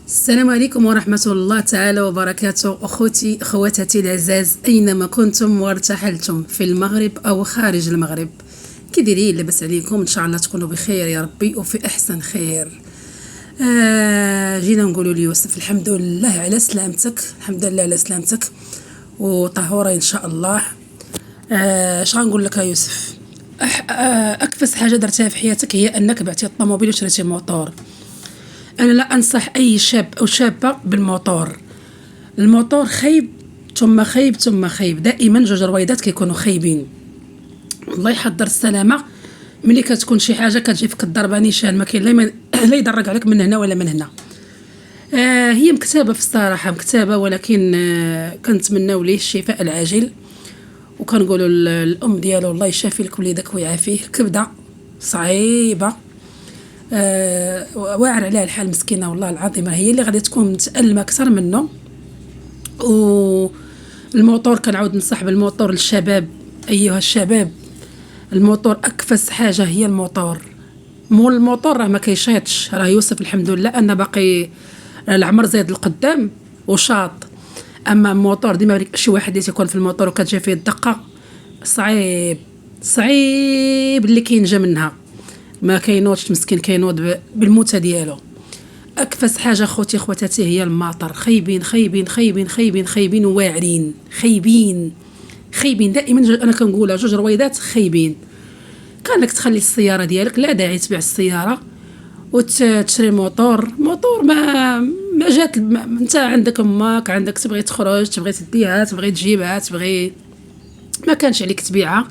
السلام عليكم ورحمة الله تعالى وبركاته. أخوتي أخواتاتي العزاز، أينما كنتم وارتحلتم في المغرب أو خارج المغرب، كي دايرين؟ لاباس عليكم؟ إن شاء الله تكونوا بخير يا ربي وفي أحسن خير. جينا نقولوا ليوسف الحمد لله على سلامتك، الحمد لله على سلامتك وطهورة إن شاء الله. اش غنقول لك يا يوسف؟ أكفس حاجة درتها في حياتك هي أنك بعتي الطوموبيل وشريتي موطور. أنا لا أنصح أي شاب أو شابة بالموتور. الموتور خيب ثم خيب ثم خيب، دائما جوج رويدات كيكونوا خايبين. الله يحضر السلامة. ملي كتكون شي حاجة كتجي فيك الضربة نيشان، ما كاين لا يدرك عليك من هنا ولا من هنا. هي مكتابة في الصراحة، مكتابة، ولكن كنتمناو ليه الشفاء العاجل، وكنقولوا الأم ديالو الله يشافي لك وليدك ويعافيه. الكبدة صعيبة، واعر عليها الحال مسكينه والله العظيم، هي اللي غادي تكون متألمه اكثر منه. والموتور كنعاود ننصح بالموتور للشباب. ايها الشباب، الموتور اكفس حاجه هي الموتور. مول الموتور راه ما كيشيطش، راه يوسف الحمد لله ان باقي العمر زايد القدام وشاط. اما الموتور ديما شي واحد اللي تيكون في الموتور وكتجي فيه الدقه، صعيب صعيب اللي كينجا منها، ما كينوضش مسكين، كينوض بالموتى ديالو. اكفس حاجه خوتي خواتاتي هي الماطر. خايبين خايبين خايبين خايبين خايبين واعرين، خايبين خايبين دائما. انا كنقولها جوج رويدات خايبين. كان لك تخلي السياره ديالك، لا داعي تبيع السياره وتشري موتور. ما جات انت عندك امك، عندك تبغي تخرج، تبغي تديها، تبغي تجيبها، تبغي، ما كانش عليك تبيعها،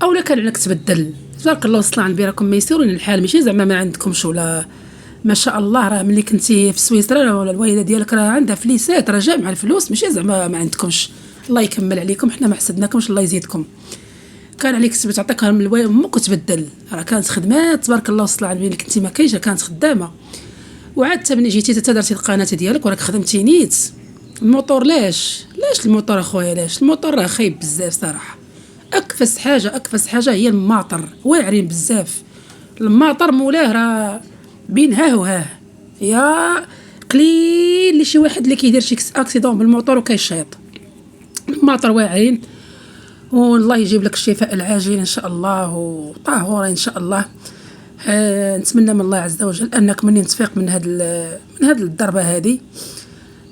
او لا كان عليك تبدل. تبارك الله وصل عن بيراكم ما يسيرون الحال، ماشي زعما ما عندكمش ولا ما شاء الله. راه ملي كنتي في سويسرا ولا الوالده ديالك راه عندها فليسات، راه جامعه الفلوس، ماشي زعما ما عندكمش. الله يكمل عليكم، حنا ما حسدناكمش، الله يزيدكم. كان عليك تعطيكها من امك وتبدل، راه كانت خدمات تبارك الله وصل عن بين كنتي ما كاينش، كانت خدامه. وعاد ملي جيتي تدرتي القناه ديالك وراك خدمتي نيت. الموتور لاش الموتور اخويا، لاش الموتور؟ راه خايب بزاف صراحه. اكفس حاجه هي الماطر، واعرين بزاف. الماطر مولاه راه بين ها وها، يا قليل اللي شي واحد اللي كيدير شي اكسيدون بالموتور وكيشيط. الماطر واعرين، والله يجيب لك الشفاء العاجل ان شاء الله وطهوره ان شاء الله. نتمنى من الله عز وجل انك منين تفيق من هاد الضربه هذه،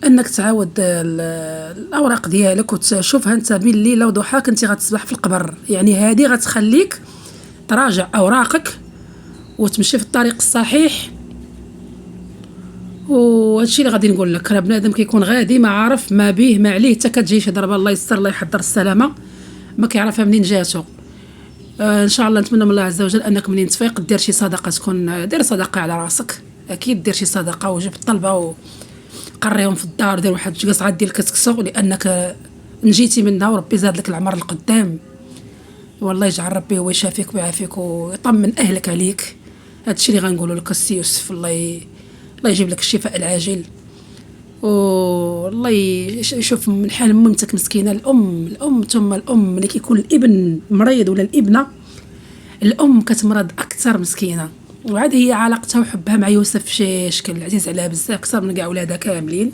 انك تعاود الاوراق ديالك وتشوفها انت بين الليل وضحاك انت غتصبح في القبر. يعني هذه غتخليك تراجع اوراقك وتمشي في الطريق الصحيح. وهادشي اللي غادي نقول لك، راه بنادم كيكون غادي ما عارف ما بيه ما عليه، حتى كتجي شي ضربه الله يستر الله يحضر السلامه، ما كيعرفها منين جاتو. ان شاء الله نتمنى من الله عز وجل انك منين تفيق دير شي صدقه، تكون دير صدقه على راسك، اكيد دير شي صدقه وجيب الطلبه وقريهم في الدار، دير واحد قصعه ديال الكسكسو، لانك نجيتي منها وربي زاد لك العمر القدام. والله يجعل ربي هو يشافيك ويعافيك ويطمن اهلك عليك. هادشي اللي غنقولوا لك السي يوسف، الله يجيب لك الشفاء العاجل، والله يشوف من حال مامتك مسكينه. الام ثم الام، ملي كيكون الابن مريض ولا الابنه، الام كتمرض اكثر مسكينه. وعاد هي علاقتها وحبها مع يوسف شي شكل عزيز عليها بزاف، اكثر من كاع ولادها كاملين.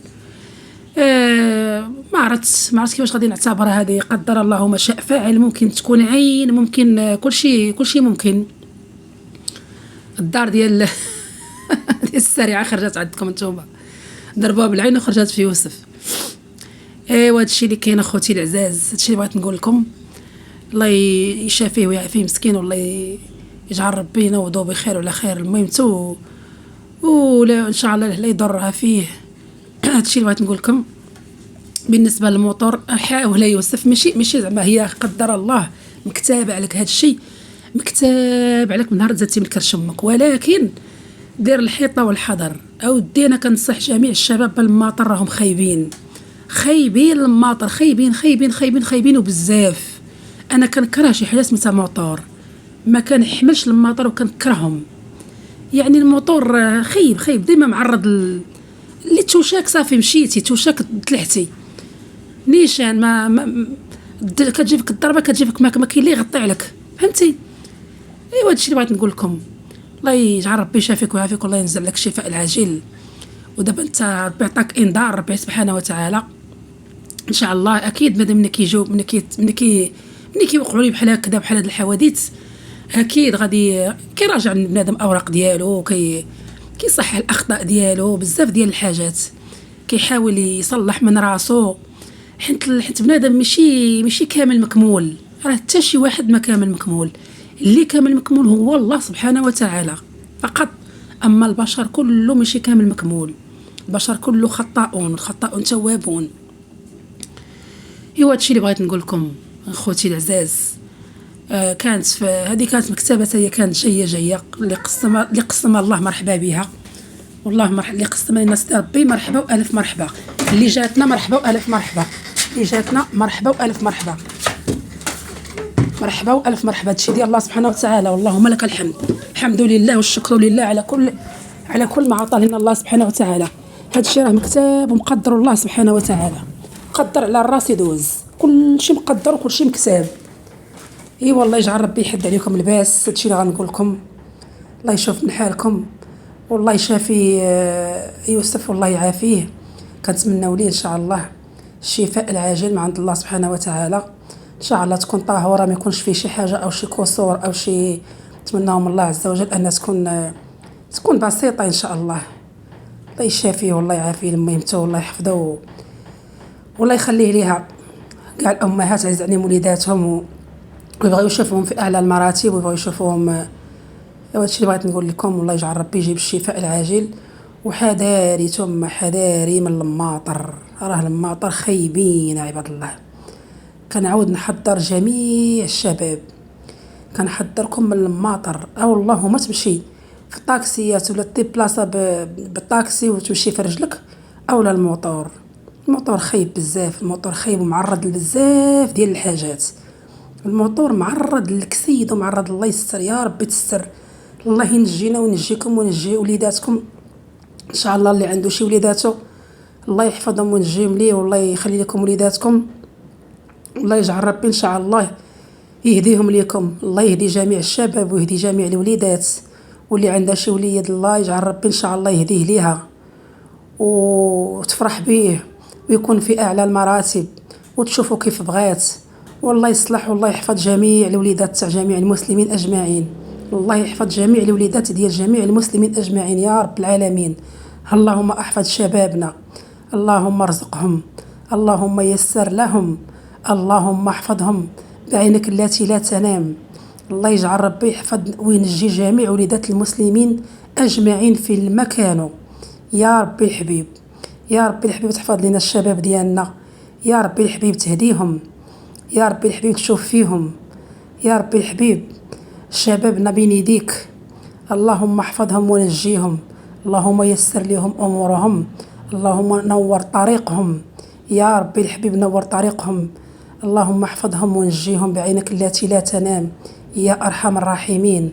ما عرفت كيفاش غادي نعتبرها هذه، قدر الله ما شاء فاعل. ممكن تكون عين، ممكن كل شيء ممكن. الدار ديال السريعه خرجت عندكم نتوما، ضربوها بالعين وخرجت في يوسف. ايوا هادشي اللي كاين اخوتي العزاز، هادشي اللي بغيت نقول لكم. الله يشافيه ويعافيه مسكين، والله يجعل ربي ينوضو بخير وعلى خير. المهم تو ولا ان شاء الله لا يضرها فيه. هادشي اللي بغيت نقول لكم. بالنسبه للموتور، حاول يوسف، ماشي زعما هي قدر الله مكتابه عليك هادشي، مكتاب عليك من نهار زدتي من كرش امك، ولكن دير الحيطه والحذر. او دينا كنصح جميع الشباب بالماطر، راهم خايبين الماطر، خايبين وبزاف. انا كنكره شي حاجه سميتها موتور، ما كنحملش الماطر وكنكرههم. يعني الموتور خايب ديما معرض اللي توشاك صافي مشيتي، توشاك تلحتي نيشان، ما كتجيبك الضربه، كتجيبك ما كاين اللي يغطي عليك، فهمتي؟ ايوا هادشي اللي بغيت نقول لكم. الله يجعل ربي يشافيك ويعافيك، والله ينزل لك الشفاء العاجل. ودابا انت ربي عطاك انذار، ربي سبحانه وتعالى ان شاء الله اكيد مادام ملي كيجيو ملي كيوقعوا لي بحال هكذا بحال هاد الحوادث اكيد غادي كيراجع بنادم اوراق ديالو، كيصحح الاخطاء ديالو، بزاف ديال الحاجات كيحاول يصلح من راسو، حيت بنادم ماشي كامل مكمول، راه حتى شي واحد ما كامل مكمول، اللي كامل مكمول هو الله سبحانه وتعالى فقط. اما البشر كله ماشي كامل مكمول، البشر كله خطاؤون توابون. ايوا هادشي اللي بغيت نقول لكم اخوتي العزاز. كانت هذه كانت مكتبه، هي كانت جايه اللي قسم الله مرحبا بها، والله اللي قسم لنا سيدي ربي مرحبا والف مرحبا، اللي جاتنا مرحبا والف مرحبا، اللي جاتنا مرحبا والف مرحبا، مرحبا والف مرحبا. هادشي ديال الله سبحانه وتعالى، واللهم لك الحمد، الحمد لله والشكر لله على كل ما عطى لنا الله سبحانه وتعالى. هادشي راه مكتاب ومقدر الله سبحانه وتعالى، قدر على الراس يدوز، كل شيء مقدر وكل شيء مكتاب. اي والله يجعل ربي يحد عليكم الباس. هادشي اللي غنقول لكم، الله يشوف من حالكم والله يشافي يوسف والله يعافيه. كنتمناو ليه ان شاء الله الشفاء العاجل من عند الله سبحانه وتعالى، ان شاء الله تكون طاهوره، ما يكونش فيه شي حاجه او شي كسور او شي. نتمناهم الله عز وجل ان تكون بسيطه ان شاء الله. الله يشافيه والله يعافيه لميمته، والله يحفظه والله يخليه ليها كاع الامهات عز عليهم وليداتهم، ويبغيو يشوفوهم في اعلى المراتب، ويبغيو يشوفوهم. هادشي اللي بغيت نقول لكم، والله يجعل ربي يجيب الشفاء العاجل. وحذاري ثم حذاري من الماطر، راه الماطر خايبين عباد الله. كنعاود نحضر جميع الشباب، كنحضركم من الماطر، او الله ما تمشي في الطاكسيات ولا بلاصه بالطاكسي وتمشي في رجلك، اولا الموتور خايب بزاف، الموتور خايب ومعرض لبزاف ديال الحاجات، الموتور معرض للكسيد ومعرض. الله يستر يا ربي تستر، الله ينجينا وينجيكم وينجي وليداتكم ان شاء الله. اللي عنده شي وليداتو الله يحفظهم وينجيهم ليه، والله يخلي لكم وليداتكم، الله يجعل ربي ان شاء الله يهديهم ليكم، الله يهدي جميع الشباب ويهدي جميع الوليدات، واللي عندها شي وليد الله يجعل ربي ان شاء الله يهديه ليها وتفرح به ويكون في اعلى المراتب وتشوفوا كيف بغات. والله يصلح والله يحفظ جميع الوليدات تاع جميع المسلمين اجمعين، الله يحفظ جميع الوليدات ديال جميع المسلمين اجمعين يا رب العالمين. اللهم احفظ شبابنا، اللهم ارزقهم، اللهم يسر لهم، اللهم احفظهم بعينك التي لا تنام. الله يجعل ربي يحفظ وينجي جميع وليدات المسلمين اجمعين في المكان يا ربي الحبيب. يا ربي الحبيب تحفظ لنا الشباب ديالنا، يا ربي الحبيب تهديهم، يا ربي الحبيب تشوف فيهم، يا ربي الحبيب شبابنا بين يديك، اللهم احفظهم ونجيهم، اللهم يسر لهم امورهم، اللهم نور طريقهم يا ربي الحبيب، نور طريقهم، اللهم احفظهم ونجيهم بعينك التي لا تنام يا ارحم الراحمين.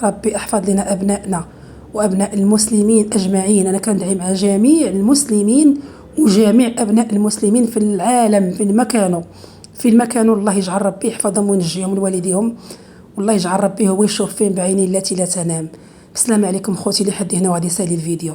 ربي احفظ لنا ابنائنا وابناء المسلمين اجمعين. انا كندعي مع جميع المسلمين وجميع ابناء المسلمين في العالم في المكان الله يجعل ربي يحفظهم وينجيهم لوالديهم، والله يجعل ربي هو يشوف فيهم بعينه التي لا تنام. السلام عليكم خوتي، لحد هنا وغادي يسالي الفيديو.